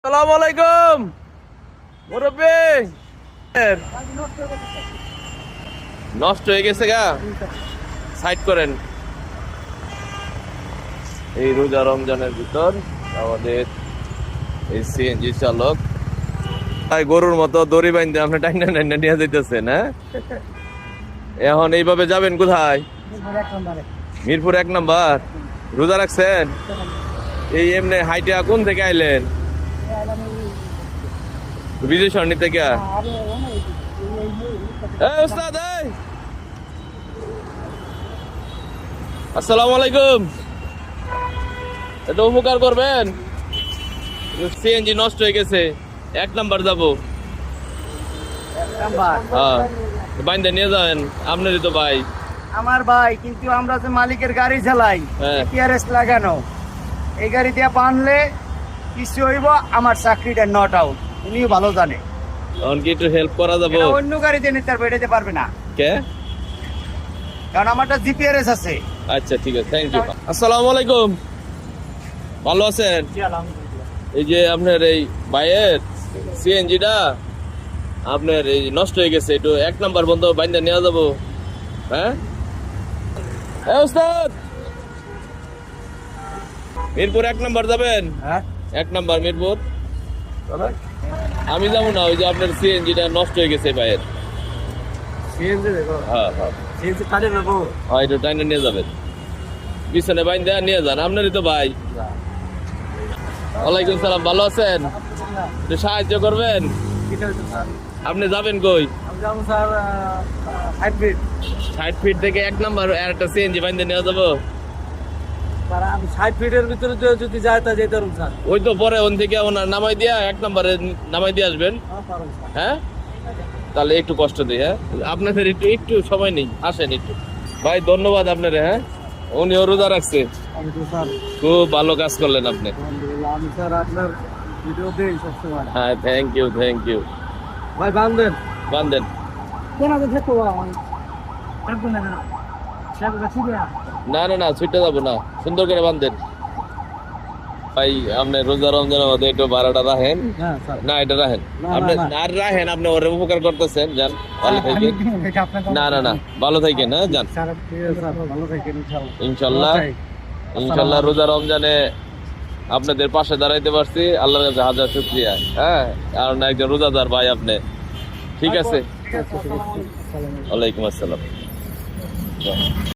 আসসালামু আলাইকুম মুরব্বি। নষ্ট হয়ে গেছে গা, সাইড করেন। এই রোজা রমজানের ভিতর আমাদের এই সিএনজি চালক তাই গরুর মতো দড়ি বাইন্ধে আপনি টাইনা টাইনা নিয়ে যাইতেছেন। হ্যাঁ, এখন এইভাবে যাবেন কোথায়? মিরপুর 1 নাম্বার। রোজা রাখছেন? এই এমনি হাইটে কোন থেকে আইলেন? বিজয় সরণি থেকে। আসসালামু আলাইকুম, একটু উপকার করবেন। সিএনজি নষ্ট হয়ে গেছে, 1 নাম্বার যাবো। হ্যাঁ, বাইন্দা নিয়ে যাবেন, আপনারই তো ভাই। আমার ভাই, কিন্তু আমরা যে মালিকের গাড়ি চালাই, টিআরএস লাগানো, এই গাড়ি দিয়ে বানলে কিছু হইব, আমার চাকরিটা নট আউট, উনিও ভালো জানে। তখন কি একটু হেল্প করা যাবে? অন্য গাড়ি দিয়ে নিতে বেড়াতে পারবে না, কে? কারণ আমারটা জিপিআরএস আছে। আচ্ছা ঠিক আছে, থ্যাংক ইউ। আসসালামু আলাইকুম, ভালো আছেন? এই যে আপনার এই ভাইয়ের সিএনজিটা আপনার এই নষ্ট হয়ে গেছে, একটু 1 নাম্বার বন্ধ বাইন্দা নিয়ে যাবো। হ্যাঁ ওস্তাদ, মিরপুর 1 নাম্বার যাবেন? 1 নাম্বার মিরপুর। আমি যাবো না, ওই যে আপনার সিএনজিটা নষ্ট হয়ে গেছে ভাইয়ের। হ্যাঁ হ্যাঁ, একটু টাইনে নিয়ে যাবেন, পিছনে বাইন্দা নিয়ে যান, আপনারই তো ভাই। ওয়ালাইকুম সালাম, ভালো আছেন? একটু সাহায্য করবেন? আপনি যাবেন কই? 60 ফিট থেকে 1 নাম্বার আর একটা সিএনজি বাইন্দা নিয়ে যাবো। 60 ফিটের ভিতরে যদি যায় তা যেতে পারুন স্যার। ওই তো পরে ওন থেকে ওনার নামাই দিয়া 1 নাম্বারে নামাই দিয়ে আসবেন। হ্যাঁ, তাহলে একটু কষ্ট দিই। হ্যাঁ, আপনাদের একটু একটু সময় নেই, আসেন একটু। ভাই ধন্যবাদ আপনারে। হ্যাঁ, উনিও রোজা রাখছে, খুব ভালো কাজ করলেন আপনি। আমি স্যার আপনার ভিডিও দেই সবসময়। হ্যাঁ, থ্যাংক ইউ থ্যাংক ইউ। ভাই বান্ধেন বান্ধেন না না না, ছুটে যাবো না, সুন্দর করে বান্ধেন। ভাই আপনি রোজা রমজানের মধ্যে একটু ভাড়াটা রাখেন। না এটা রাখেন আপনি, আর রাখেন, আপনি ওরে উপকার করতেছেন। যান, ভালো থাকেন। না না না, ভালো থাকেন। হ্যাঁ, যান। ইনশাল্লাহ ইনশাল্লাহ রোজা রমজানে আপনাদের পাশে দাঁড়াইতে পারছি, আল্লাহর কাছে হাজার শুকরিয়া। হ্যাঁ, কারণ একজন রোজাদার ভাই আপনি। ঠিক আছে, ওয়ালাইকুম আসসালাম।